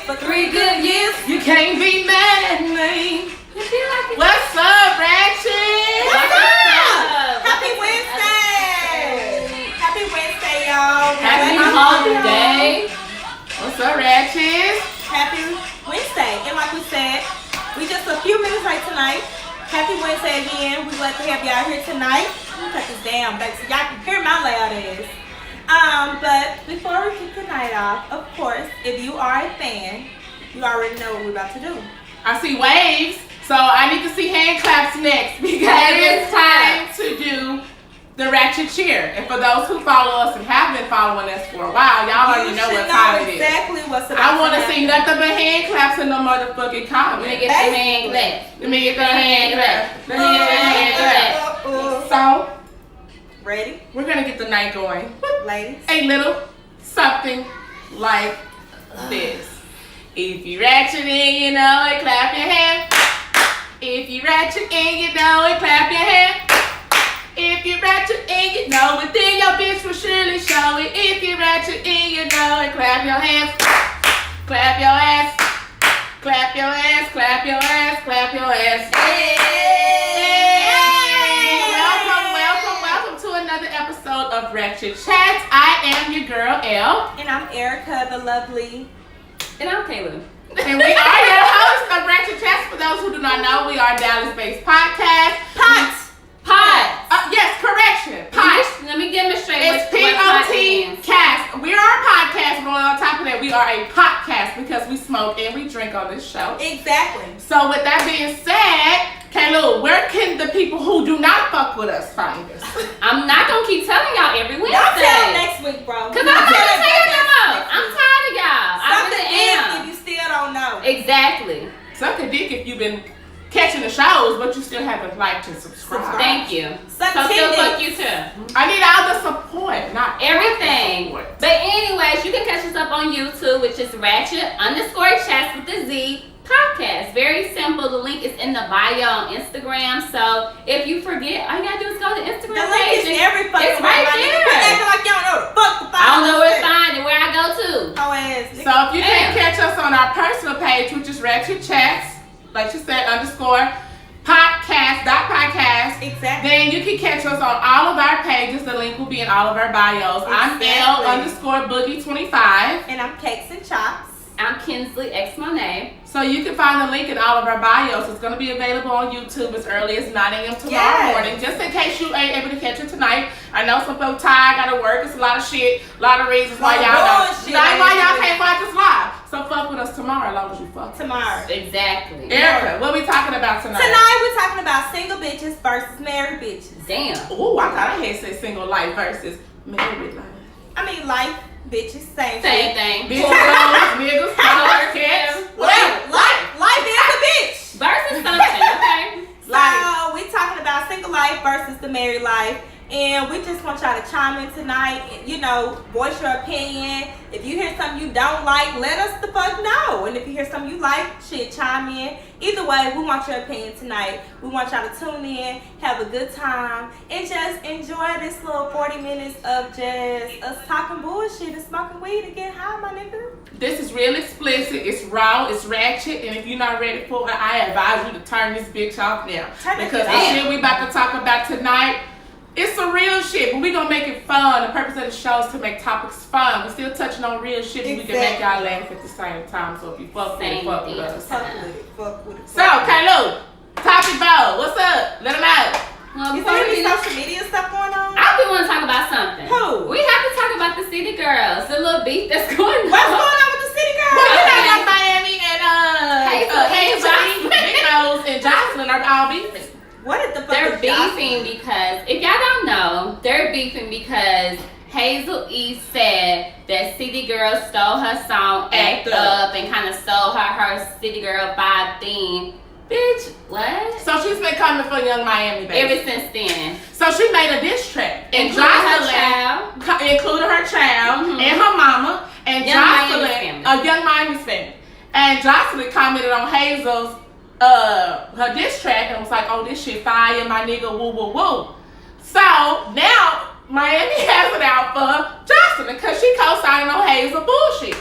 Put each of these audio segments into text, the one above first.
for 3 good years. You can't be mad at me. What's up, Ratchet? What's up? Happy Wednesday. Happy Wednesday, y'all. Happy holiday. What's up, Ratchet? Happy Wednesday. And like we said, we just a few minutes late tonight. Happy Wednesday again. We're glad to have y'all here tonight. Let me cut this down back so y'all can hear my loud ass. But before we kick the night off, of course, if you are a fan, you already know what we're about to do. I see waves, so I need to see hand claps next because it's time to do the Ratchet cheer. And for those who follow us and have been following us for a while, y'all already know what time it is. Exactly what's about I want to see nothing but hand claps in the motherfucking comments. Let me get the hand claps. Let me get the hand claps. Let me get the hand claps. So, ready? We're gonna get the night going. Ladies. A little something like this. If you ratchet and you know it, clap your hands. If you ratchet and you know it, clap your hands. If you ratchet and you know it, then your bitch will surely show it. If you ratchet and you know it, clap your hands. Clap your ass. Clap your ass. Clap your ass. Clap your ass. Hey. Welcome to another episode of Ratchet CHATZ. I am your girl, Elle. And I'm Erica, the lovely. And I'm Kayla. And we are your hosts of Ratchet CHATZ. For those who do not know, we are a Dallas-based podcast. Yes, correction. Let me demonstrate. It's P-O-T-cast. We are a podcast, but on top of that, we are a podcast because we smoke and we drink on this show. Exactly. So with that being said, Kayla, where can the people who do not fuck with us find us? I'm not gonna keep telling y'all every Wednesday. Y'all tell next week, bro. Cause I'm not gonna tell you no more. I'm tired of y'all. I really am. If you still don't know. Exactly. Suck a dick if you've been catching the shows, but you still haven't liked and subscribed. Thank you. So Suck still fuck you too. I need all the support, not everything. Support. But anyways, you can catch us up on YouTube, which is Ratchet_CHATZ with the Z podcast. Very simple. The link is in the bio on Instagram. So if you forget, all you gotta do is go to the Instagram the link page. Is every fucking it's right there. Acting like y'all know the fuck the I don't know where to find it, where I go to. So if you can't catch us on our personal page, which is Ratchet CHATZ, like you said, _podcast.podcast. Exactly. Then you can catch us on all of our pages. The link will be in all of our bios. Exactly. I'm L_Boogie25. And I'm Cakes and Chops. I'm Kinsley X Monet. So you can find the link in all of our bios. It's going to be available on YouTube as early as 9 a.m. tomorrow morning. Just in case you ain't able to catch it tonight. I know some folks tired, got to work. It's a lot of shit. A lot of reasons why y'all can't watch us live. So fuck with us tomorrow as long as you fuck. Tomorrow. Exactly. Erica, what we talking about tonight? Tonight we're talking about single bitches versus married bitches. Damn. Ooh, I thought I had said single life versus married life. I mean life, bitches, same thing. Bitches, niggas, cats, whatever. Life is a bitch. Versus something, okay? So we talking about single life versus the married life. And we just want y'all to chime in tonight. You know, voice your opinion. If you hear something you don't like, let us the fuck know. And if you hear something you like, shit, chime in. Either way, we want your opinion tonight. We want y'all to tune in, have a good time, and just enjoy this little 40 minutes of just us talking bullshit and smoking weed and getting high, my nigga. This is real explicit. It's raw. It's ratchet. And if you're not ready for it, I advise you to turn this bitch off now. Because the shit we about to talk about tonight, it's some real shit, but we gonna make it fun. The purpose of the show is to make topics fun. We're still touching on real shit, but we can make y'all laugh at the same time. So if you fuck with it, fuck with us. Fuck with it. So, Kylo, Topic Bow, what's up? Let them out. Well, is there any social media stuff going on? I do want to talk about something. Who? We have to talk about the city girls. The little beef that's going on. What's going on with the city girls? Well, you know like Miami and Hazel, Big Nose and Jocelyn are all beefing. What is the fuck? They're beefing because, if y'all don't know, they're beefing because Hazel E said that City Girl stole her song Act Up and kind of stole her City Girl vibe theme. Bitch, what? So she's been coming for Young Miami, baby. Ever since then. So she made a diss track. And included her child and her mama and Jocelyn, Young Miami's family. And Jocelyn commented on Hazel's her diss track and was like, oh, this shit fire, my nigga, woo, woo, woo. So now Miami has it out for Jocelyn because she co-signing on Hazel bullshit.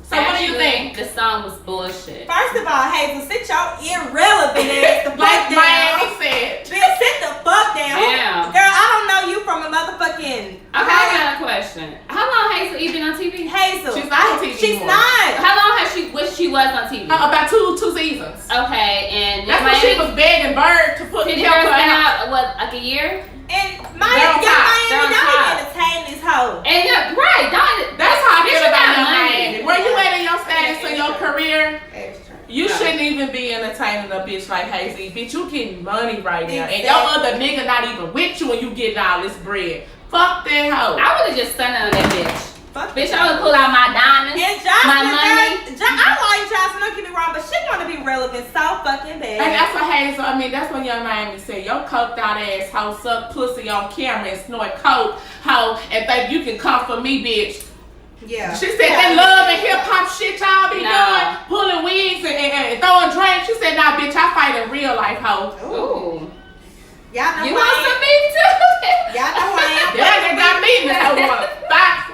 So what do you think? The song was bullshit. First of all, Hazel, sit your irrelevant ass the fuck Like down. Miami said. Bitch, sit the fuck down. Damn. Girl, I don't know you from a motherfucking. Okay, I got a question. How long Hazel E been on TV? Hazel. She's not on TV She's anymore. not. How long has she on TV? About two seasons. Okay, and That's when she was begging Bird to put City help Girls her been out. out, what, like a year? And They're on Miami, top. They're on don't top. even entertain this hoe. And right, don't. That's how I bitch, feel you about got young money. Miami. Where you at in your status in your career? Extra. You shouldn't even be entertaining a bitch like Hazy. Bitch, you getting money right now. Exactly. And your other nigga not even with you when you getting all this bread. Fuck that hoe. I would have just stunned on that bitch. Fuck Bitch, that. I would pull out my diamonds, And my Jocelyn, money. I like Jocelyn, don't get me wrong, but she want to be relevant so fucking bad. And that's what Hazel, that's what Young Miami said. Your coked out ass hoe suck pussy on camera and snort coke hoe and think you can come for me, bitch. Yeah. She said that love and hip hop shit y'all be No. doing, pulling wigs and throwing drinks. She said, nah, bitch, I fight in real life, hoe. Ooh. Y'all know You who want I am. some beef too? Y'all know who I am. Yeah, they got me in this hoe wanna fight.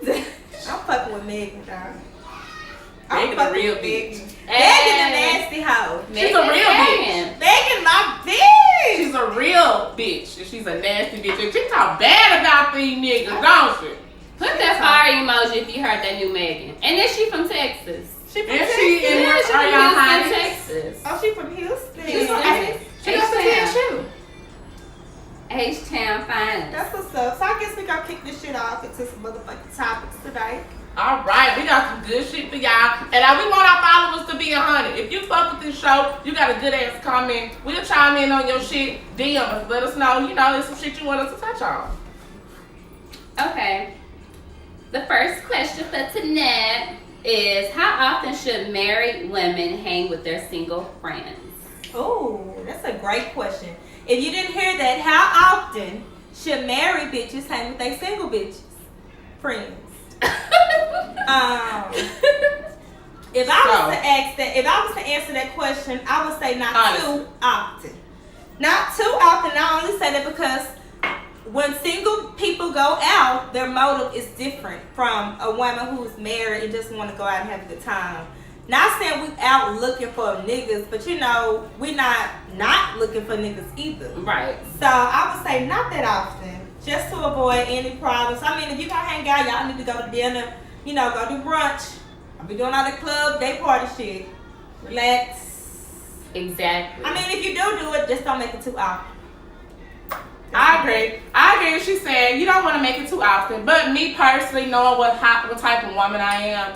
I'm fucking with Megan, dog. Megan a real bitch. Megan a nasty hoe. She's a real bitch. Megan my bitch. She's a real bitch. And she's a nasty bitch. And she talk bad about these niggas, don't she? Put that fire emoji if you heard that new Megan. And then she from Texas. She from And Texas. she in Yeah, she from Houston, Texas. Oh, she from Houston. Houston. She got some H-Town. too. H-Town finest. That's what's up. So I guess we gonna kick this shit off into some motherfucking topics today. All right, we got some good shit for y'all. And we want our followers to be 100. If you fuck with this show, you got a good ass comment. We'll chime in on your shit. DM us. Let us know, there's some shit you want us to touch on. Okay. The first question for tonight is, how often should married women hang with their single friends? Oh, that's a great question. If you didn't hear that, how often should married bitches hang with their single bitches? Friends. If I was to ask that, if I was to answer that question, I would say not too often. Not too often. I only say that because when single people go out, their motive is different from a woman who's married and just want to go out and have a good time. Not saying we out looking for niggas, but we not looking for niggas either. Right. So I would say not that often, just to avoid any problems. I mean, if you gonna hang out, y'all need to go to dinner, go do brunch. I'll be doing all the club, day party shit. Relax. Exactly. I mean, if you do it, just don't make it too often. I agree. She said you don't want to make it too often. But me personally, knowing what type of woman I am,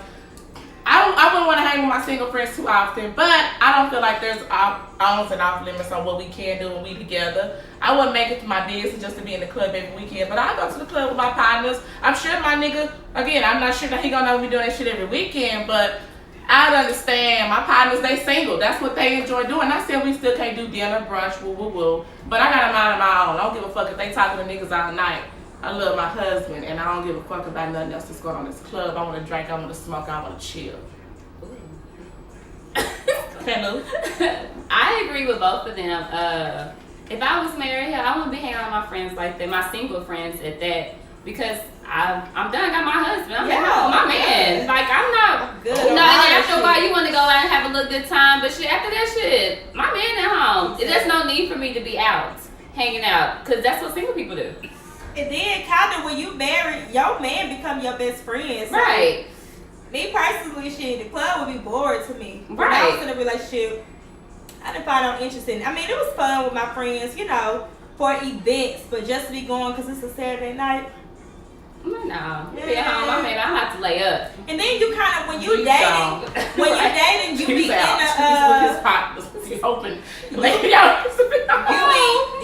I wouldn't want to hang with my single friends too often. But I don't feel like there's on and off limits on what we can do when we together. I wouldn't make it to my business just to be in the club every weekend. But I go to the club with my partners. I'm sure my nigga, again, I'm not sure that he gonna know we doing that shit every weekend, but I understand my partners, they single. That's what they enjoy doing. I said we still can't do dinner, brunch, woo. But I got a mind of my own. I don't give a fuck if they talking to niggas all night. I love my husband, and I don't give a fuck about nothing else that's going on in this club. I want to drink, I want to smoke, I want to chill. Hello. I agree with both of them. If I was married, I wouldn't be hanging out with my friends like that, my single friends at that, because I'm done. Got my husband. I'm at home. My man. Like I'm not good. No, and after a while you want to go out and have a little good time, but shit, after that shit, my man at home. There's no need for me to be out hanging out, because that's what single people do. And then kind of when you married, your man become your best friend. So Right. Me personally, shit, the club would be bored to me. When I Right. was in a relationship, I didn't find no interest in it. I mean, it was fun with my friends, for events, but just to be going because it's a Saturday night. No, be at home. My man, I have to lay up. And then you kind of, when you He's dating, out. you be He's in out. He's with his partners. He's hoping. Maybe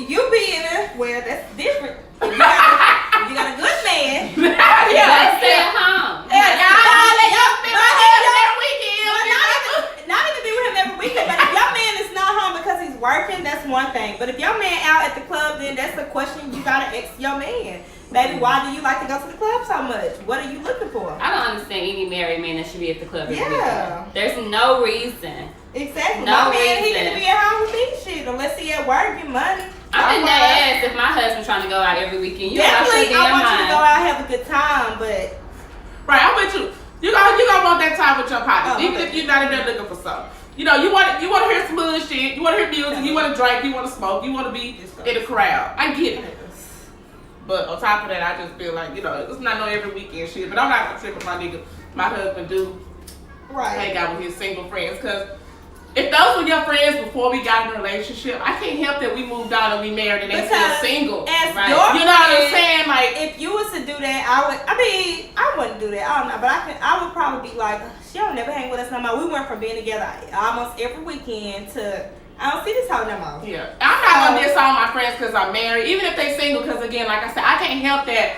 you be in a, well, that's different. If you got a good man. You gotta stay at home. Not even be with him every weekend, but if your man is not home because he's working, that's one thing. But if your man out at the club, then that's a question you gotta ask your man. Baby, why do you like to go to the club so much? What are you looking for? I don't understand any married man that should be at the club every Yeah. weekend. There's no reason. Exactly. No My man, he reason. need to be at home with me shit, unless he at work getting money. I'm in that ass if my husband trying to go out every weekend. You Definitely, out I your want damn you to go mind. out and have a good time, but Right, I'm with you. You gonna want that time with your partner, even okay. if you're not in there looking for something. You know, you want to hear some bullshit. You want to hear music. You want to drink. You want to smoke. You want to be in the crowd. I get it. But on top of that, I just feel like, you know, it's not no every weekend shit. But I'm not gonna trip with my nigga. My husband do hang out with his single friends, because if those were your friends before we got in a relationship, I can't help that we moved on and we married and they still single. As right. your You know what I'm saying? Like, if you was to do that, I wouldn't do that. I don't know, but I would probably be like, she don't never hang with us no more. We went from being together almost every weekend to, I don't see this hoe no more. yeah. I'm not gonna diss all my friends because I'm married, even if they single, because again, like I said, I can't help that.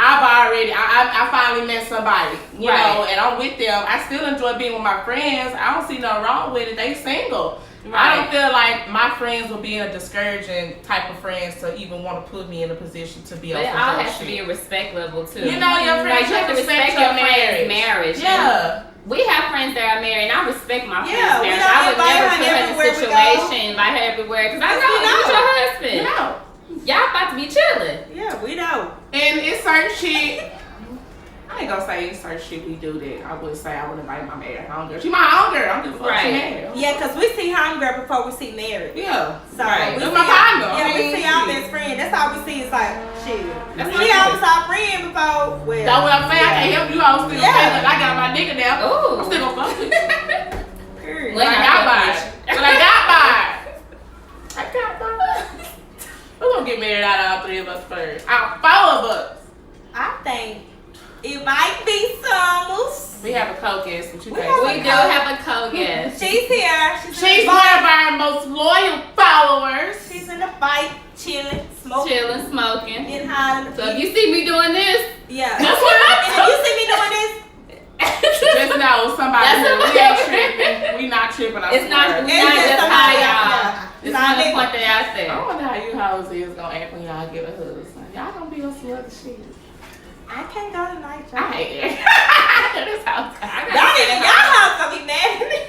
I finally met somebody, you know, and I'm with them. I still enjoy being with my friends. I don't see nothing wrong with it. They single. Right. I don't feel like my friends will be a discouraging type of friends to even want to put me in a position to be on. But it all has to be a respect level too. You know, your friends, you have to respect your friends' marriage. Yeah. And we have friends that are married, and I respect my friends' Yeah, marriage. I would never put her in a situation, invite her everywhere, because I know you're your husband. You know. Y'all about to be chilling. Yeah, we know. And it's certain shit. I ain't gonna say it's certain shit we do that I would say I would invite my married homegirl. She my homegirl. I'm just fucking married. Yeah, because we see homegirl before we see married. Yeah. So right. we That's see my partner. Yeah, we see our best friend. That's all we see is like, shit. She always our friend before. Well, that's what I'm saying. I can't help you all still say that I got my nigga now. Ooh. I'm still gonna fuck with you. period. When I got by it. When I got by it. I got by it. We're gonna get married out of all three of us first. Out of four of us. I think it might be Summers. We have a co-guest. What you think? We do have a co-guest. She's here. She's one of our most loyal followers. She's in the fight, chilling, smoking, Chilling, smoking. getting high. So if you see me doing this, Yeah. That's what I And if you see me doing this, just know somebody That's here. We somebody. ain't tripping. We not tripping. I it's not, swear. we not just high, y'all. Yeah. It's Nah, not the nigga. point that y'all I said. wonder how you hoes is gonna act when y'all get a husband. Y'all gonna be on some other shit. I can't go tonight, I y'all. hate it. This house. Y'all house gonna be mad at me.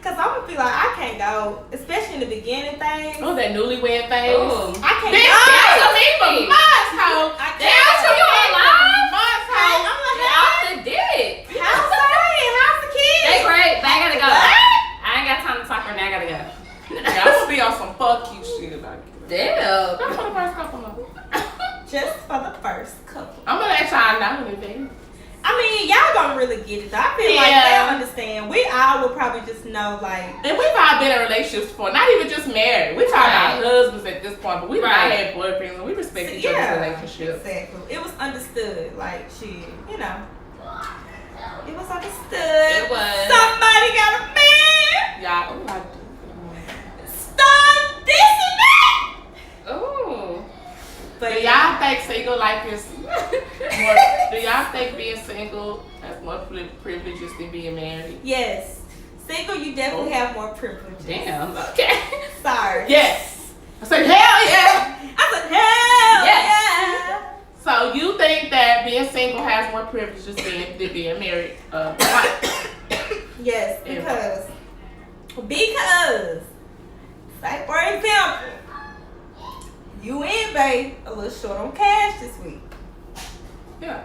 Cause I'm gonna be like, I can't go, especially in the beginning things. Oh, that newlywed phase. Ooh. I can't Bitch, go. that's what me for months, hoe. I Damn, can't so you on live? Months, Hey, hoe. I'm like, Get off the dick. how's the how's the kids? They great, but I gotta go. What? I ain't got time to talk right now. I gotta go. Yeah, I'm gonna be on some fuck you shit. Like, Damn. that's for the first couple months. Just for the first couple. I'm gonna let y'all know in advance. I mean, y'all gonna really get it. Though. I feel like Yeah. they'll understand. We all would probably just know, like, And we've all been in relationships before, not even just married. We talking about husbands at this point, but we've Right. not had boyfriends and we respect each yeah, other's relationships. exactly. It was understood. Like, shit, you know, it was understood. It was. Somebody got a man. Y'all, oh, I do. Stop dissing me. Ooh. Do But y'all think single life is more? Do y'all think being single has more privileges than being married? yes, single, you definitely have more privileges. Damn. Okay. Sorry. Yes. I said hell yeah. I said hell Yes. yeah. So you think that being single has more privileges than being married? Yes, Yeah. because, like for example, you and babe a little short on cash this week. Yeah.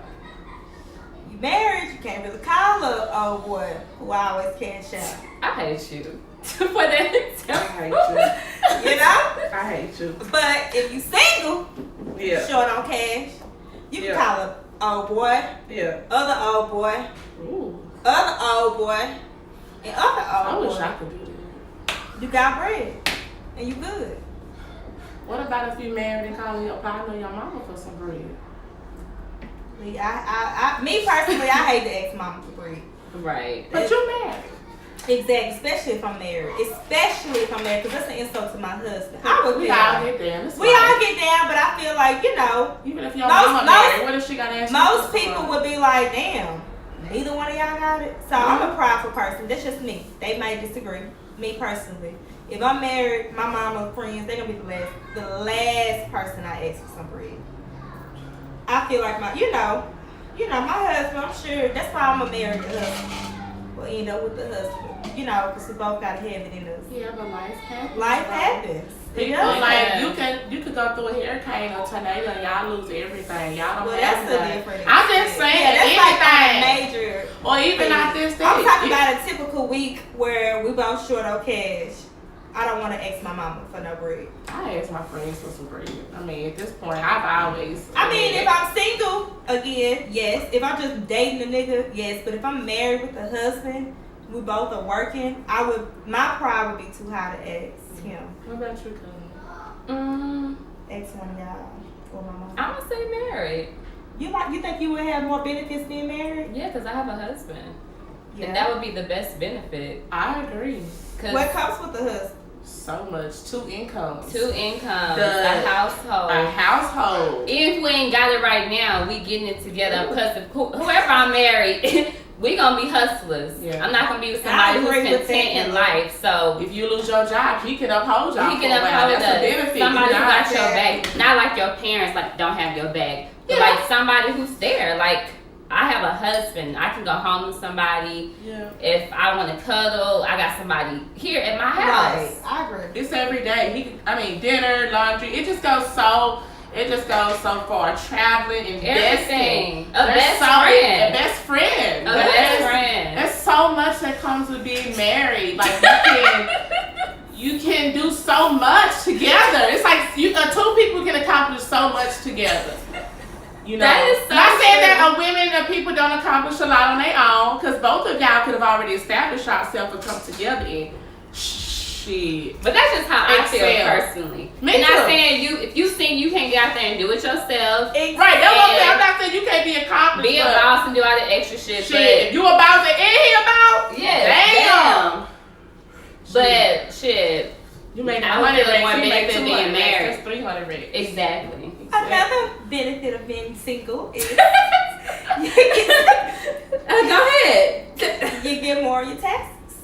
You married, you can't really call up old boy who always cash out. I hate you. For that. I hate you. You know? I hate you. But if you single, Yeah. short on cash, you can Yeah. call up old boy, Yeah. other old boy, Ooh. other old boy, and other I old wish boy. I could do that. You got bread, and you good. What about if you married and calling your partner or your mama for some bread? Me personally, I hate to ask mama for bread. Right. But you're married. Exactly, especially if I'm married. Especially if I'm married, because that's an insult to my husband. I would We feel all like, get there. It's we fine. all get down, but I feel like, you know, Even if your Most- mama most- married, what if she got asked? most people would be like, damn, neither one of y'all got it. So I'm a prideful person. That's just me. They might disagree. Me personally. If I'm married, my mama, friends, they're gonna be the last person I ask for some bread. I feel like my husband, I'm sure, that's why I'm a married husband. We'll end up with the husband. Because we both gotta have it in us. Yeah, but life happens. Life happens. It People does. like you could go through a hurricane or tornado and y'all lose everything. Y'all don't Well, have that's a nothing. different. I'm just saying that's like on a anything. major. even not this day. I'm talking about a typical week where we both short on cash. I don't want to ask my mama for no bread. I ask my friends for some bread. I mean, at this point, I've always. I mean, if I'm single, again, yes. If I'm just dating a nigga, yes. But if I'm married with a husband, we both are working, my pride would be too high to ask him. What about you, Cody? Ask one of y'all or my mama. I'm gonna say married. You think you would have more benefits being married? Yeah, because I have a husband. Yeah. And that would be the best benefit. I agree. What comes with the husband? So much. 2 incomes. 2 incomes. A household. A household. Even if we ain't got it right now, we getting it together. Because whoever I'm married, we gonna be hustlers. Yeah. I'm not gonna be with somebody who's content in life. So if you lose your job, he can uphold you. He can uphold us. Somebody who got your back. back. Not like your parents like don't have your back. But Yeah. like somebody who's there. Like I have a husband. I can go home to somebody. Yeah. If I want to cuddle, I got somebody here at my house. Right. I agree. It's every day. Dinner, laundry. It just goes so far. Traveling, Everything. investing. A best friend. A best friend. A best friend. There's so much that comes with being married. Like you can do so much together. It's like 2 people can accomplish so much together. You know, that is so not saying true. that women and people don't accomplish a lot on their own, because both of y'all could have already established yourself and come together and shit. But that's just how I feel Excel. personally. Me and too. not saying if you sing, you can't get out there and do it yourself. Right, that's what I'm saying. I'm not saying you can't be accomplished. Be a boss and do all the extra shit. If you a boss and he a boss, damn. But shit, you make I would 100 feel more racks, you make benefit 200 being married. racks, that's 300 racks. Exactly. Another benefit of being single is Go ahead. you get more of your taxes.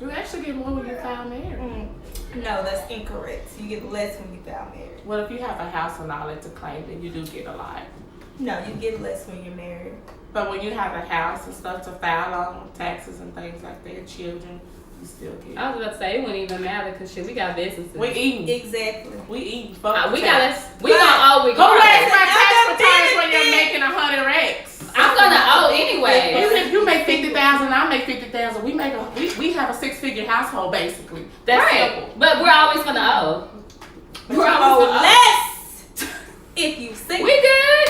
You actually get more when you file married. No, that's incorrect. You get less when you file married. Well, if you have a house and all that to claim, then you do get a lot. No, you get less when you're married. But when you have a house and stuff to file on, taxes and things like that, children, you still get. I was about to say it wouldn't even matter because shit, we got businesses. We eating. Exactly. We eating. we gonna owe. Who raised my tax Another returns when you're benefit. making 100 racks? I'm gonna owe anyway. Even if you make 50,000, I make 50,000. We have a 6-figure household basically. That's simple. But we're always gonna owe. We're always less if you single. We good.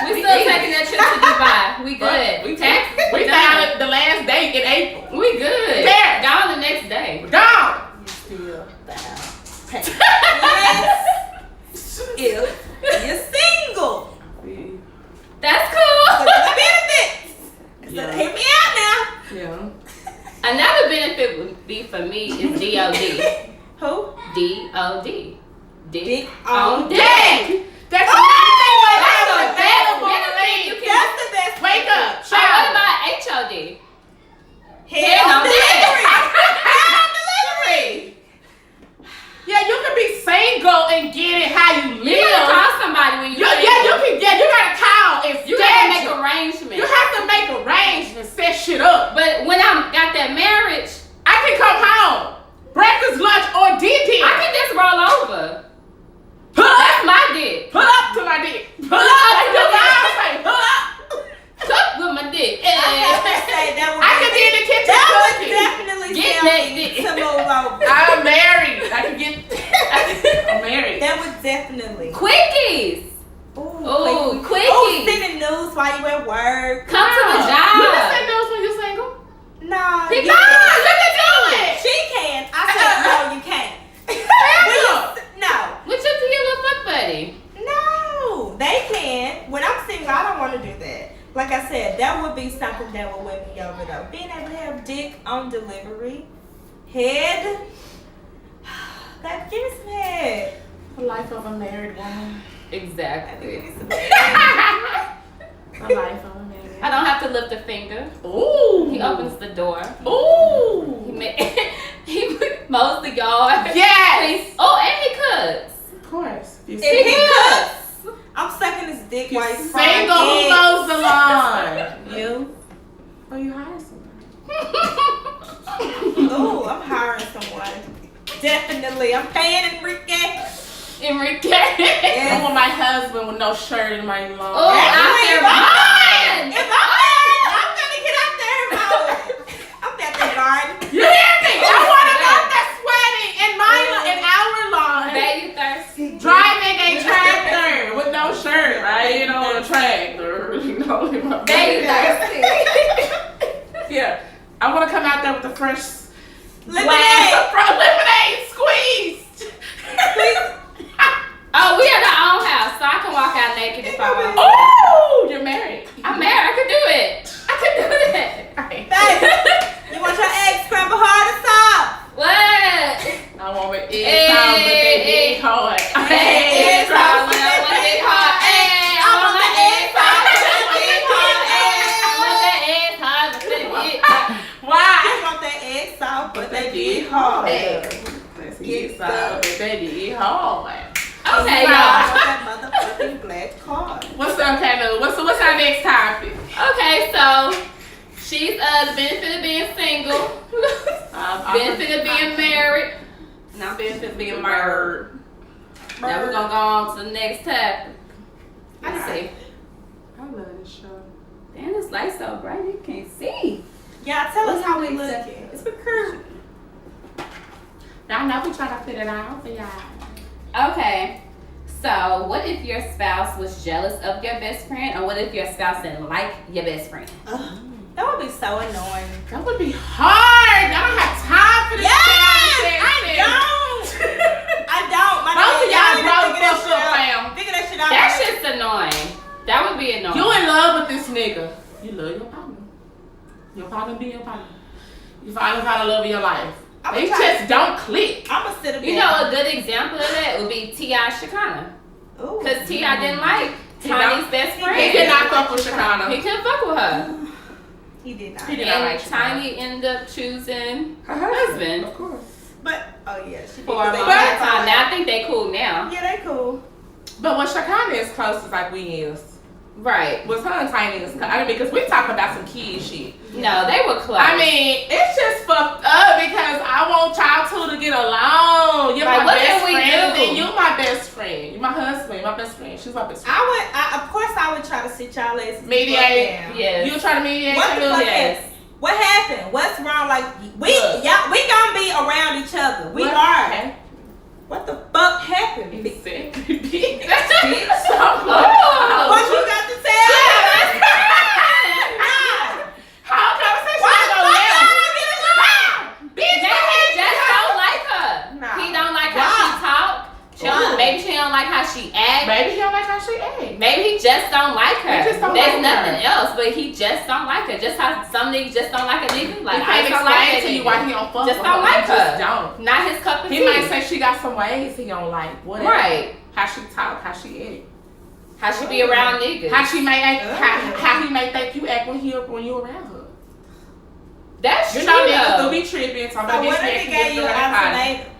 We still taking that trip to Dubai. We good. We taxes. We found the last day in April. We good. There. Gone the next day. We're gone. You still if you're single. That's cool. The benefits. Yeah. So hit me out now. Yeah. Another benefit would be for me is DOD. Who? DOD. Dick on on deck. deck. That's That's the best available. benefit you can. That's the best. Wake up. What Shower. about HOD? Head on on delivery. deck. Head on delivery. Yeah, you can be single and get it how you live. You gotta call somebody when you. You gotta call and You gotta make schedule. arrangements. You have to make arrangements, set shit up. But when I got that marriage, I can come home, breakfast, lunch, or dinner. I can just roll over. Pull up, That's my dick. pull up to my dick. Pull up, like your mom say, pull up. Cook with my dick. I have to say that would I can be in the kitchen that would cooking. definitely Get tell that me dick. to move over. I'm married. I can get. I'm married. That would definitely. Quickies. Ooh, quickie. Oh, sending news while you at work. Come to the job. You can send those when you're single. No. Pick you up. can't. Look at you. She can. I said no, you can't. No. What you to your little fuck buddy? No, they can. When I'm single, I don't want to do that. Like I said, that would be something that would win me over though. Being able to have dick on delivery, head. Like, give me some head. The life of a married woman. Give Exactly. me some head. The life of a married I don't have to lift a finger. Ooh. He opens the door. Ooh. He mows the yard. Yes. Oh, and he cooks. Of course. If he cooks, I'm sucking his dick while he's frying Single, who eggs. mows the lawn? You. Oh, you hire somebody. Oh, I'm hiring someone. Definitely. I'm paying Enrique. Enrique. I want my husband with no shirt and my lawn. Oh, out there If I'm mine. married, I'm gonna really know him. They thirsty. Yeah. I want to come out there with the fresh Lemonade squeezed. Oh, we at our own house, so I can walk out naked if I want. Oh, you're married. I'm married. I can do it. I can do that. Right. Baby, you want your eggs scrambled hard or soft? What? I want my eggs soft, but they big hard. Eggs soft, but they big hard. I want my eggs soft, but they big hard. I want that eggs hard, but they big hard. Why? You want that egg soft, but they big hard. Let's get soft, but they big hard. Okay, You y'all. want that motherfucking black card. What's up, Kayla? What's our next topic? Okay, so she's the benefit of being single, benefit of being married, not benefit of being murdered. Now we're gonna go on to the next topic. Let's see. I love this show. Damn, this light so bright you can't see. Yeah, tell us how we What's look. that? It's been cool. I know we trying to fit it out for y'all. Okay, so what if your spouse was jealous of your best friend, or what if your spouse didn't like your best friend? That would be so annoying. That would be hard. I don't have time for this. I don't. My Both of y'all grown figure that fucked shit up, out. fam. Figure that shit out. That shit's annoying. That would be annoying. You in love with this nigga. You love your partner. Your partner be your partner. You finally find the love of your life. They just don't click. I'ma sit up You know, a good example of that would be T.I. Shekinah. Because T.I. didn't like Tiny's best friend. He did not fuck with Shekinah. He couldn't fuck with her. He did not. He did not And like Shekinah. Tiny ended up choosing Her husband. Of course. But she For a did. long time. Now I think they cool now. Yeah, they cool. But when Shekinah is close as like we is. Right. Was her and Tiny is, I mean, because we talk about some kid shit. No, they were close. I mean, it's just fucked up because I want y'all two to get along. You're Like, my what best can we friend, do? then you my best friend. You my husband, my best friend. She's my best friend. Of course I would try to sit y'all asses. Mediate. down. Yes. You try to mediate What the too? fuck Yes. happened? What happened? What's wrong? Like we Look. gonna be around each other. We What are. happened? What the fuck happened? He Bitch? said, Bitch. So Oh. What you got to say? how conversation Why go the fuck left? y'all don't get along? Bitch, Maybe he just don't like her. Nah. He don't like how she talk. Why? Maybe she don't like how she act. Maybe he don't like how she act. Maybe he just don't like her. He just don't There's like nothing her. else, but he just don't like her. Just how some niggas just don't like a nigga. Like He I can't just don't like explain that to you nigga. why he don't fuck Just with don't her. like He just her. don't. Not his cup of tea. He might say she got some ways he don't like. Whatever. Right. How she talk, how she act. How she be around niggas. How she may act, how he may think you act when you around her. That's You true. know niggas do though. be tripping. So what if he gave you an ultimatum?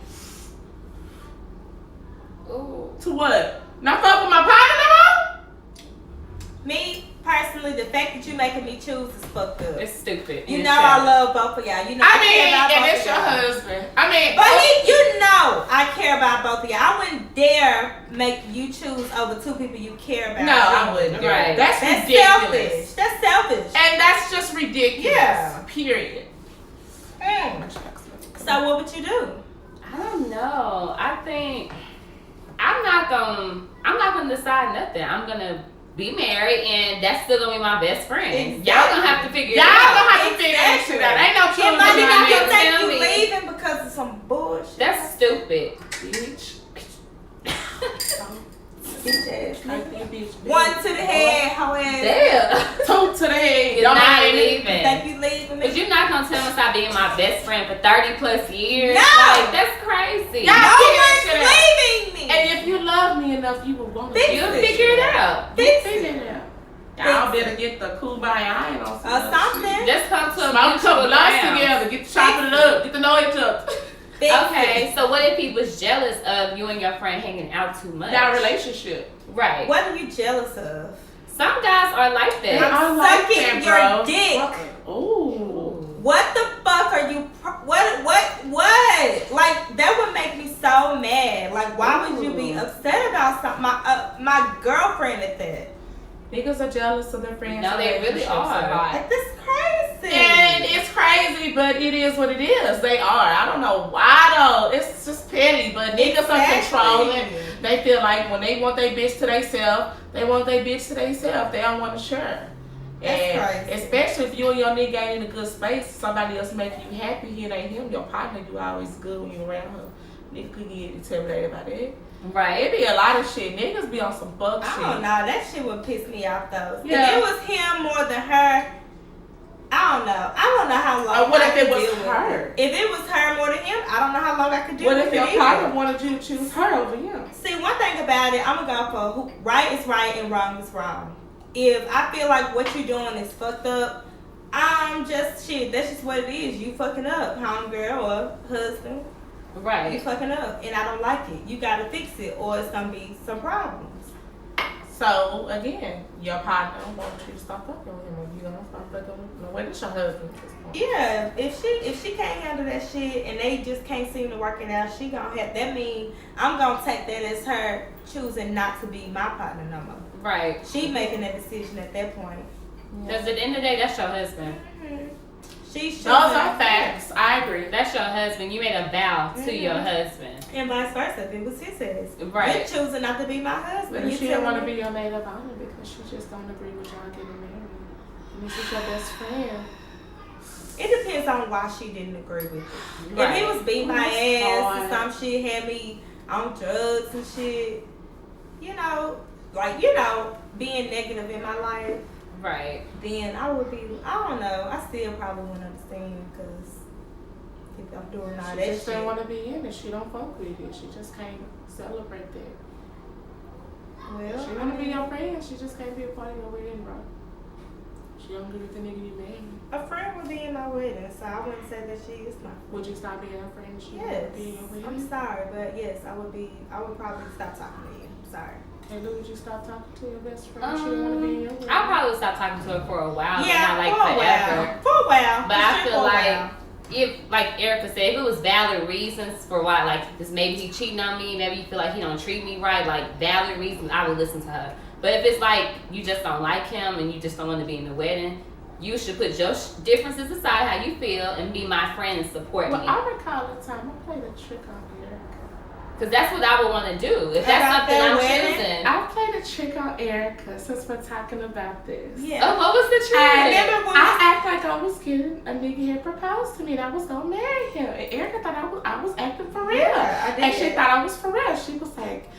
Ooh. To what? Not fuck with my partner no more? Me personally, the fact that you making me choose is fucked up. It's stupid. You It's know I shallow. love both of y'all. You know I care mean, about and both it's of your y'all. husband. I mean, But you know I care about both of y'all. I wouldn't dare make you choose over two people you care about. no, I wouldn't. Right. That's That's ridiculous. selfish. That's selfish. And that's just ridiculous. Yeah. Period. So what would you do? I don't know. I think I'm not gonna decide nothing. I'm gonna be married, and that's still gonna be my best friend. Exactly. Y'all gonna have to figure Y'all it out. gonna have to figure that shit out. Ain't no It choosing might be you not not gonna gonna take tell you me. leaving because of some bullshit. That's stupid. bitch. Bitch ass nigga. Like that bitch. One to the head, however. Damn. Two to the head. You're Y'all not ain't leaving. Think you leaving me? But you're not gonna tell me stop being my best friend for 30 plus years. No. Like, that's crazy. Yeah. No figure one's that shit out. leaving me. And if you love me enough, you will want to Fix You'll it. figure it out. Fix figure it. it out. Y'all Fix better get the cool by iron on Or some other something. shit. Just come to a Smoke a mutual couple blunts ground. together. Get the chopping it up. Get to know each other. Fix Okay, it. so what if he was jealous of you and your friend hanging out too much? Y'all relationship. Right. What are you jealous of? Some guys are like that. I like Sucking that, your bro. dick. Ooh. What the fuck are you? What? Like that would make me so mad. Like why would you be upset about something? My girlfriend at that. Niggas are jealous of their friends. No, they really relationships are. a lot. Like this crazy. And it's crazy, but it is what it is. They are. I don't know why though. It's just petty, but niggas are Exactly. controlling. they feel like when they want their bitch to themselves, they want their bitch to themselves. They don't want to share. And especially if you and your nigga ain't in a good space, somebody else making you happy, it ain't him, your partner, you always good when you around her. Nigga could get intimidated by that. Right. It be a lot of shit. Niggas be on some buck shit. I don't know. That shit would piss me off though. Yeah. If it was him more than her, I don't know. I don't know how long. Or what I if it could was deal with her? If it was her more than him, I don't know how long I could deal What with if it. your either. partner wanted you to choose her over him? See, one thing about it, I'm gonna go for who, right is right and wrong is wrong. If I feel like what you're doing is fucked up, I'm just shit. That's just what it is. You fucking up, homegirl or husband. Right. You fucking up, and I don't like it. You gotta fix it, or it's gonna be some problems. So again, your partner wants you to stop fucking with him. If you gonna stop fucking with him, well, it's your husband at this point. Yeah, if she can't handle that shit and they just can't seem to work it out, she gonna have that mean I'm gonna take that as her choosing not to be my partner no more. Right. She making that decision at that point. Because at the end of the day, that's your husband. Mm-hmm. She's Those are facts. I agree. That's your husband. You made a vow to your husband. And vice versa, if it was his ass. Right. You're choosing not to be my husband. But You she don't want to telling be me- your maid of honor because she just don't agree with y'all getting married. And this is your best friend. It depends on why she didn't agree with it. Right. If he was beating my It's ass hard. and some shit, had me on drugs and shit, being negative in my life, Right. then I would be, I don't know, I still probably wouldn't understand because if I'm doing all She that just shit. don't want to be in it. She don't fuck with it. She just can't celebrate that. Well, She want to be your friend. She just can't be a part of your wedding, bro. She don't agree with the nigga you married. a friend would be in my wedding, so I wouldn't say that she is my friend. Would you stop being her friend if she Yes, would be in your wedding? I'm sorry, but yes, I would probably stop talking to you. Sorry. Hey, Lou, would you stop talking to your best friend? She didn't want to be in your wedding. I'll probably stop talking to her for a while. Yeah, Not like for a forever. while. For a while. But For I sure, feel for a like while. if, like Erica said, if it was valid reasons for why, like, this maybe he cheating on me, maybe you feel like he don't treat me right, like valid reasons, I would listen to her. But if it's like you just don't like him and you just don't want to be in the wedding, you should put your differences aside, how you feel, and be my friend and support Well, me. I recall the time I played a trick on Erica. Because that's what I would want to do. If that's About something that I'm wedding? choosing. I played a trick on Erica since we're talking about this. Yeah. Oh, what was the trick? I remember when I act like I was kidding. A nigga had proposed to me and I was gonna marry him. And Erica thought I was acting for real. Yeah, I did. And she thought I was for real. She was like,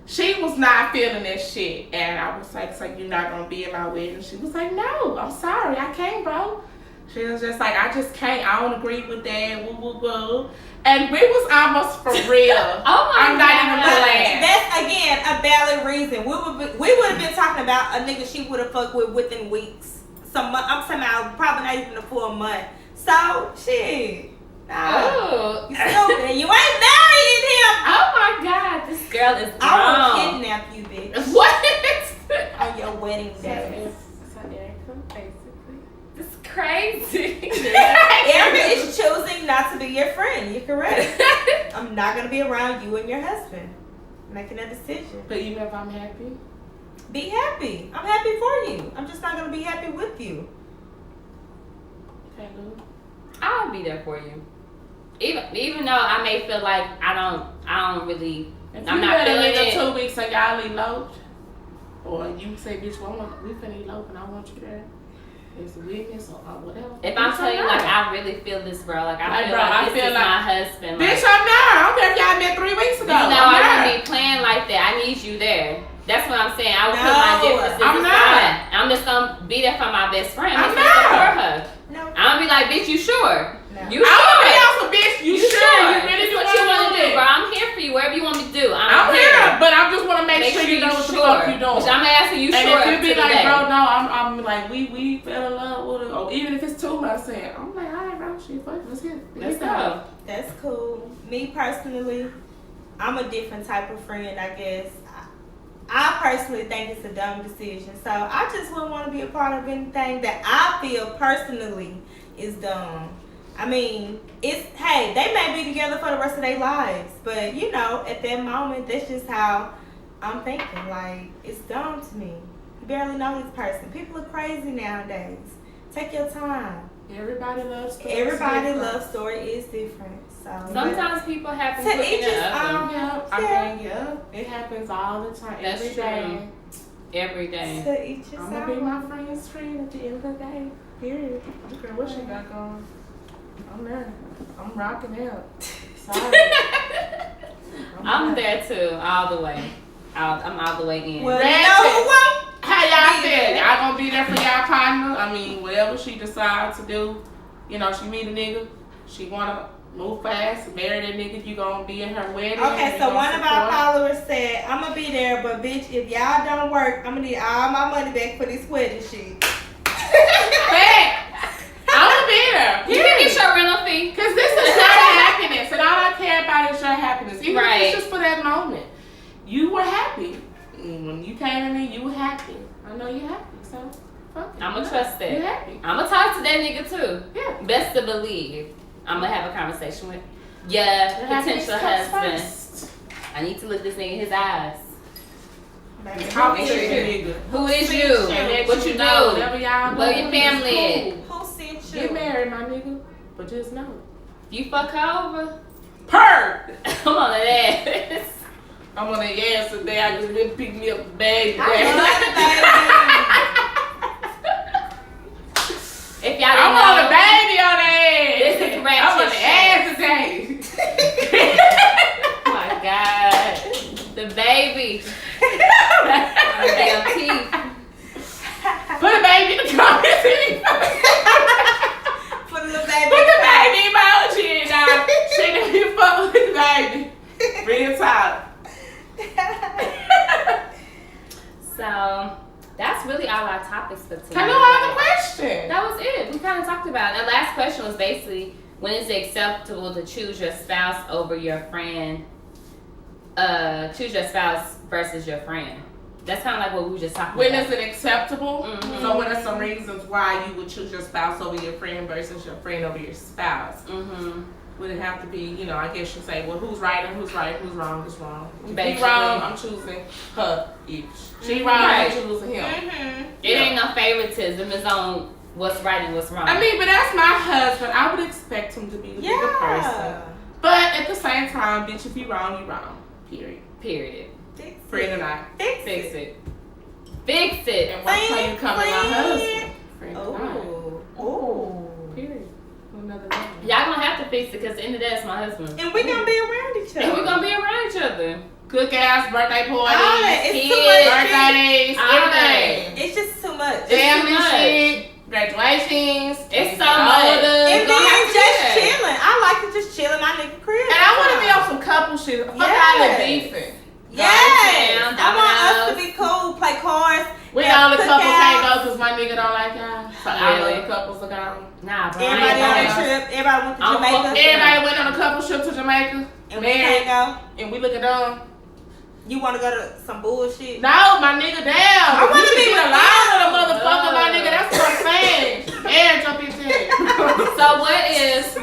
she was not feeling that shit. And I was like, so you're not gonna be in my wedding? She was like, no, I'm sorry, I can't, bro. She was just like, I just can't. I don't agree with that. Woo, woo, woo. And we was almost for real. Oh my I'm not God. even playing. That's again a valid reason. We would have been talking about a nigga she would have fucked with within weeks. I'm somehow probably not even a full month. So shit. Nah. Oh. You stupid. You ain't marrying him. Oh my God, this girl is I will wrong. kidnap you, bitch. What? On your wedding day. So Erica, basically. This is crazy. Erica is choosing not to be your friend. You're correct. I'm not gonna be around you and your husband. Making a decision. But even if I'm happy, Be happy. I'm happy for you. I'm just not gonna be happy with you. okay, Lou. I'll be there for you. Even though I may feel like I don't really, If I'm you not let a feeling nigga it. 2 weeks and y'all eloped, or you say, bitch, we finna elope and I want you there. It's a weakness or whatever. If I'm telling you, like, I really feel this, bro. Like, I Like, feel bro, like I this feel is like- my husband. Bitch, Like, I'm not. I don't care if y'all met 3 weeks ago. you know, I'm I not. wouldn't be playing like that. I need you there. That's what I'm saying. I would put my No, differences I'm aside. I'm just gonna be there for my best friend. I'm I'm just gonna not. support her. No. I'm gonna be like, bitch, you sure? No. You I would be sure? on some bitch. You sure? You really That's do what you want to do, it? bro. I'm here for you. Wherever you want me to do, I'm here, but I just want to make sure you know what the sure. fuck you doing. Which I'm asking you And sure. if you be to the like, day. bro, no, I'm like, we fell in love with it, or even if it's 2 months in, I'm like, all right, bro, shit, fuck, let's get Let's it. go. That's cool. Me personally, I'm a different type of friend, I guess. I personally think it's a dumb decision. So I just wouldn't want to be a part of anything that I feel personally is dumb. I mean, hey, they may be together for the rest of their lives. But, you know, at that moment, that's just how I'm thinking. Like, it's dumb to me. You barely know this person. People are crazy nowadays. Take your time. Everybody loves story. Everybody love story is different. So Sometimes people happen To to each in his the oven. own. It happens all the time. That's every true. day. Every day. to each his I'm gonna be own. my friend's friend at the end of the day. Period. I don't care what she got going. I'm there. I'm rocking out. Sorry. I'm there too, all the way. I'm all the way in. Well, Ratchet. you know who won't? How y'all Be feel? there. Y'all gonna be there for y'all partner? I mean, whatever she decides to do, you know, she meet a nigga, she wanna move fast, marry that nigga, you gonna be in her wedding. Okay, you so gonna one of our support. followers said, I'm gonna be there, but bitch, if y'all don't work, I'm gonna need all my money back for this wedding shit. Fact. I'm gonna be there. You can get your rental fee. Cause this is your happiness, and all I care about is your happiness. Even if Right. it's just for that moment. You were happy. When you came to me, you were happy. I know you're happy, so fuck it. I'ma trust that. You're happy. I'ma talk to that nigga too. Yeah. Best to believe. I'ma have a conversation with your Your potential happiness comes husband. first. I need to look this nigga in his eyes. Baby, Talk Make to sure the you- nigga. Who is And you? let What you know do? whatever y'all Where doing your is family cool. at? Who sent you? Get married, my nigga. But just know. You fuck her over? Purr! I'm on that ass. I'm on the ass today. I just didn't pick me up the bag I today. If y'all I'm don't on the know, baby on the ass. This is Ratchet I'm on the ass today. oh my God. The baby. Damn teeth. Put the baby in the comments. Put a little baby. Put the baby emoji in, dog. She didn't even fuck with the baby. Real talk. So that's really all our topics for tonight. Can no other question? That was it. We kind of talked about it. The last question was basically, when is it acceptable to choose your spouse over your friend? Choose your spouse versus your friend. That's kind of like what we were just talking When about. is it acceptable? Mhm. So what are some reasons why you would choose your spouse over your friend versus your friend over your spouse? Mm-hmm. Would it have to be, you know, I guess you say, well, who's right and who's right, who's wrong is wrong. If Basically. he wrong, I'm choosing her. If she wrong, Right. I'm choosing him. Mm-hmm. It ain't no favoritism. It's on what's right and what's wrong. I mean, but that's my husband. I would expect him to be the bigger person. Yeah. But at the same time, bitch, if you wrong, you wrong. Period. Period. Fix Friend and I. Fix Fix it. Fix it. And one time you come in my husband. Friend and I. Oh. Oh. Period. Another level. Y'all gonna have to fix it because at the end of the day, it's my husband. And we gonna be around each other. And we're gonna be around each other. Cook ass birthday All parties, that. It's too kids, much. birthdays, all everything. It's just too much. Family much. shit, graduations. It's so all much. of the- And gonna then have to just do that. chilling. I like to just chill in my nigga crib. And I want to be on some couple shit. Fuck all the beefing. Yes. Down, I want us to dominoes. be cool, play cards. We have all the couples can't cookouts. go because my nigga don't like y'all. So all Really? the couples are gone. Nah, bro. Everybody I on ain't a going. trip. Everybody went to I'm Jamaica. fucking- Everybody went on a couple trip to Jamaica. And we can't go. And we looking dumb. You want to go to some bullshit? No, my nigga down. I wanna You be get with along with a them. motherfucker, my nigga. That's what I'm saying. And jump into it. So what is?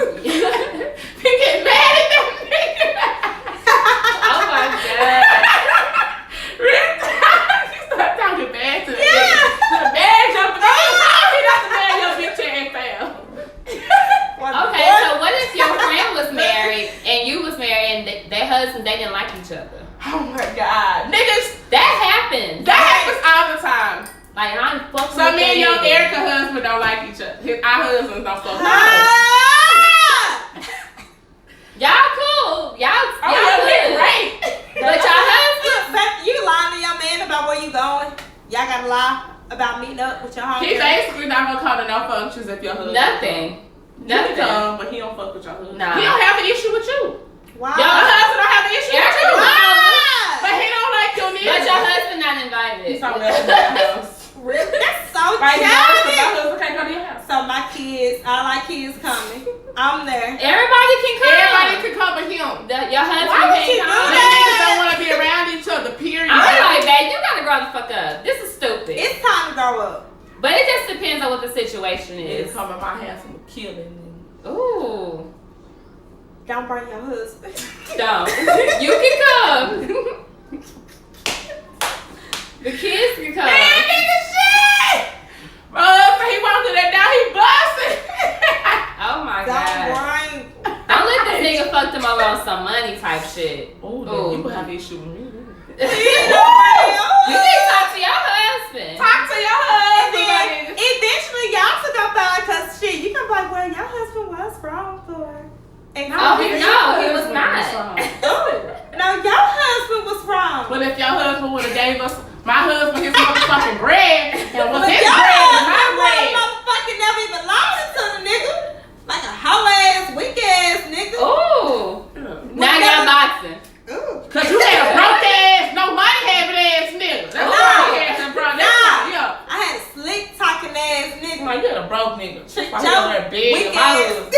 He get mad at that nigga. Oh my God. She started talking bad to the nigga. The man jumping in. He not the man your bitch ass found. Okay, so what if your friend was married and you was married and their husbands, they didn't like each other? Oh my God. Niggas, That happens. that happens all the time. Like I'm fucking So with me that and your nigga. Erica husband don't like each other. Our husbands don't fuck with us. Ah! Y'all cool. Y'all Oh, yeah, we good. great. But your husband, You lying to your man about where you going? Y'all gotta lie about meeting up with your He homegirl? basically not gonna come to no functions if your husband. nothing. You can Nothing. come, but he don't fuck with your husband. Nah. He don't have an issue with you. Wow. Your husband don't have an issue with Erica you. don't But he don't like your nigga. But your husband not invited. He's somewhere else in your house. Really? That's so Right now, because my childish. husband can't come to your house. So my kids, all my kids coming. I'm there. Everybody can come. Everybody can come but him. Your husband Why would you can't do come. Them that? niggas don't want to be around each other, period. I'm like, babe, you gotta grow the fuck up. This is stupid. It's time to grow up. But it just depends on what the situation Niggas is. come in my house and kill him. Ooh. Don't bring your husband. Don't. You can come. The kids can come. Man, nigga, shit! Bro, he walked through that door, he busted. type shit. Oh, you would have issue with me. You need to talk to your husband. Talk to your And husband. then eventually y'all took up on because shit, you can be like, well, your husband was wrong for it. And Oh, he was not. no, your husband was wrong. But if your husband would have gave us, my husband, his motherfucking bread, and was But his your bread and my husband bread. motherfucking never even lost to the nigga. Like a hoe ass, weak ass nigga. Ooh. Now y'all boxing. Ooh. Cause you had a broke ass, no money having ass nigga. That's why you had some broke ass. Yeah. I had a slick talking ass nigga. Like, you had a broke nigga. That's why you Joe, over there big weak and my ass. husband.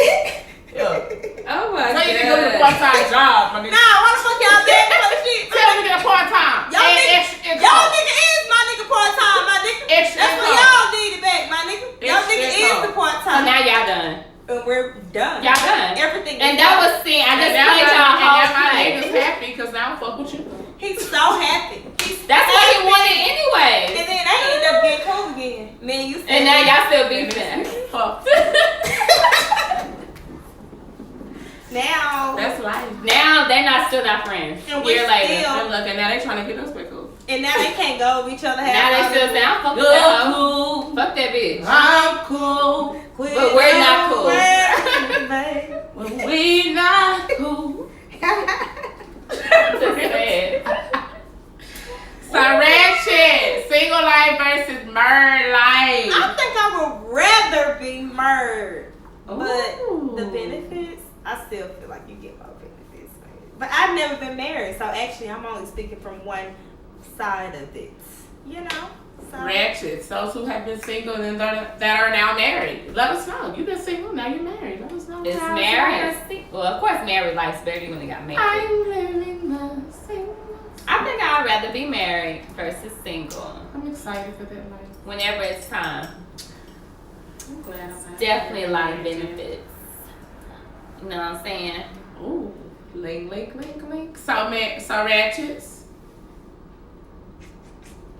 Yeah. Oh my So you can go to a part-time job, my nigga. Nah, why the fuck y'all been for the shit? Tell me that part-time. Y'all And nigga, extra income. y'all nigga is my nigga part-time, my nigga. Extra That's what income. y'all need it back, my nigga. Y'all Extra nigga is income. the So part-time. now y'all done. And we're done. Y'all done. Everything And is that done. was sin. I just And played y'all now whole my play. nigga's happy because now I fuck with you. He's so happy. That's what he happy. wanted anyway. And then they end up getting cool again. Man, you And now y'all still beefing. Fuck. now That's life. Now they're still not friends. And we Year later. still- And look, and now they trying to get us back up. and now they can't go with each other. Now they still say, I'm fucking You're that hoe. cool. Fuck that bitch. I'm cool. But we're not cool. But we not cool. Just sad. So Ratchet, single life versus married life. I think I would rather be married, but Ooh. the benefits, I still feel like you get more benefits. But I've never been married, so actually I'm only speaking from one side of it. You know? So. Ratchets, those who have been single and that are now married. Let us know. You've been single, now you're married. Let us know. Is how it's married? going. Well, of course, married life's better when they got married. I'm living the single. I think I'd rather be married versus single. I'm excited for that life. Whenever it's time. I'm glad I'm happy. Definitely a lot of benefits. You know what I'm saying? Ooh, link. So Ratchets.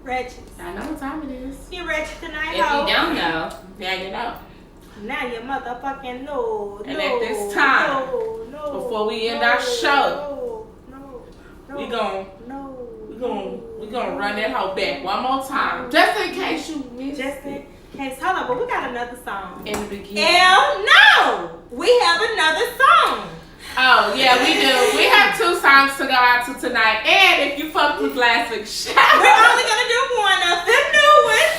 Ratchet. I know what time it is. You ratchet tonight, If ho? you don't know, Now you know. Now you motherfucking know. And no, at this time, no, before we end no, our show, no, we gon' no, we gonna run that hoe back one more time, just in case you missed Just in it case. Hold on, but we got another song. in the beginning. No, we have another song. Oh yeah, we do. We have 2 songs to go out to tonight, and if you fucked with last week's show, We're only gonna do one of the new ones.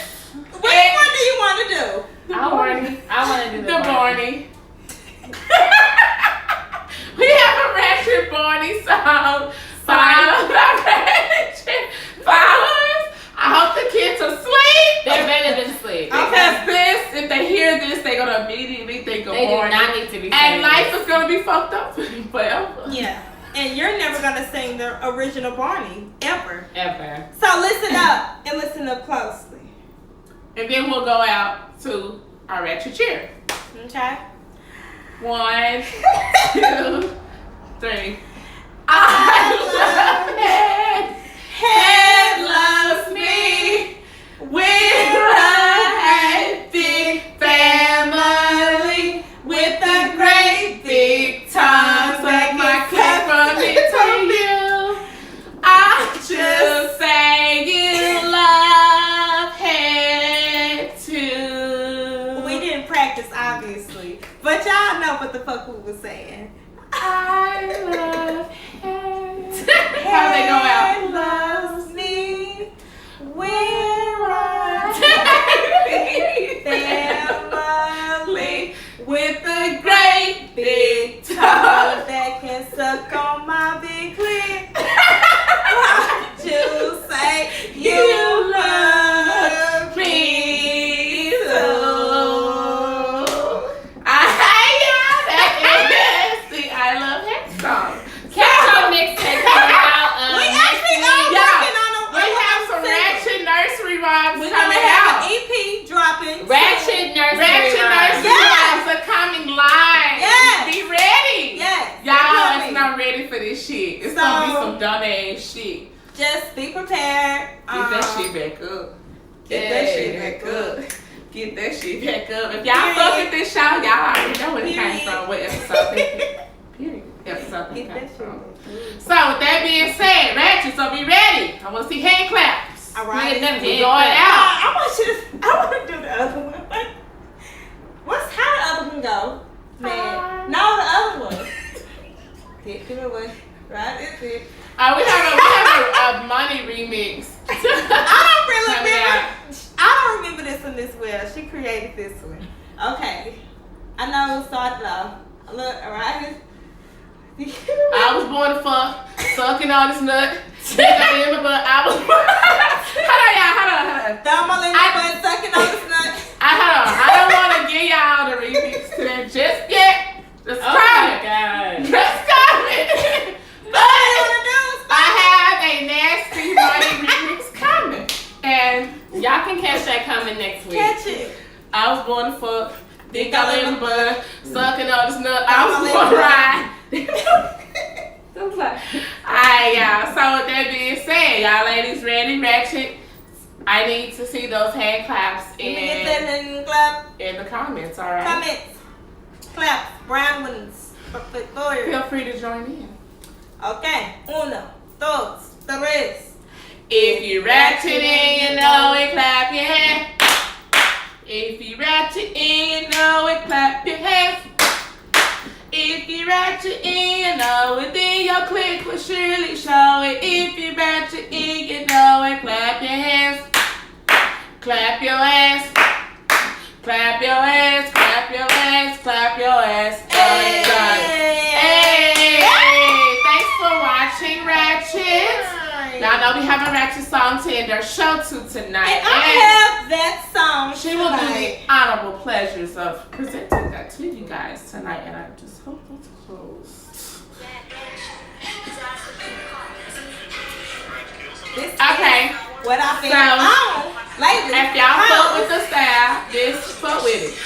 Which And- one do you want to do? I want to do the Barney. We have a Ratchet Barney song. Followers. I hope the kids are asleep. They're better than sleep. Because if they hear this, they're gonna immediately think of They do Barney. not need to be And famous. life is gonna be fucked up forever. Yeah, and you're never gonna sing the original Barney ever. Ever. So listen up and listen up closely. And then we'll go out to our Ratchet cheer. Okay. 1, 2, 3. I love it. Head loves me. We're a happy family with a great big tongue. Like my clap from me to you. I just say you love head too. We didn't practice, obviously, but y'all know what the fuck we was saying. I love head. How they go out? Head loves me. We're a family With a great big tongue that can suck on my big clit. Why'd you say you love me so? I love head song. Catch our mixtape coming out We next actually week. are Yeah, working on a we have some Ratchet nursery rhymes We're gonna coming have out. an EP dropping. Ratchet Nursery Ratchet Rhymes. nursery rhymes are coming live. Yes. Be ready. Yes. Y'all they're is coming. not ready for this shit. It's So- gonna be some dumb ass shit. Just be prepared. Get that shit back up. Get that Yeah. shit back up. Get that shit back up. If y'all fuck with this show, y'all already know where it came Period. from. What episode? Period. Episode Get came that shit from. back So with that being said, Ratchet, so be ready. I want to see hand claps. All right. Them We're hand going claps. out. I want to do the other one. How the other one go? Man. No, the other one. Give me one. Right, it's it. We have a money remix. I don't remember this one this well. She created this one. Okay. I know it started off. Look, alright. I was born to fuck, sucking on this nut. But I was hold on. Thumb on my butt, sucking on this nut. Hold on. I don't want to give y'all the remix to that just yet. Just Oh coming. my god. Just coming. I have a nasty money remix coming. And Y'all can catch that coming next week. Catch it. I was born to fuck, dick all in the butt, sucking on this nut. I was born to ride. Alright, y'all. So with that being said, y'all ladies ready, Ratchet? I need to see those hand claps in the comments, alright? Comments. Claps. Brown ones. Feel free to join in. Okay. Uno, dos, tres. If you ratchet and you know it, clap your hands. If you ratchet and you know it, clap your hands. If you ratchet and you know it, then your click will surely show it. If you ratchet and you know it, clap your hands. Clap your ass. Clap your ass. Clap your ass. Clap your ass. Hey. Hey. Thanks for watching, Ratchet. Y'all know we have a Ratchet song to end our show to tonight. And I have that song. She will do the honorable pleasures of presenting that to you guys tonight, and I just hope that's closed. Okay. What I've been So, on lately. If y'all fuck with the style, just fuck with it.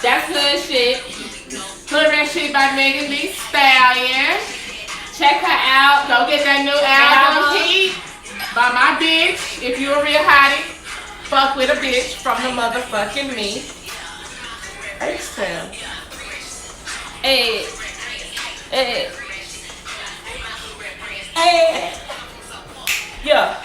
That's good shit. Hood Rat Shit by Megan Thee Stallion. Check her out. Go get that new album, Heat, by my bitch. If you a real hottie, fuck with a bitch from the motherfucking me. H-Town. Hey. Hey. Hey. Yeah.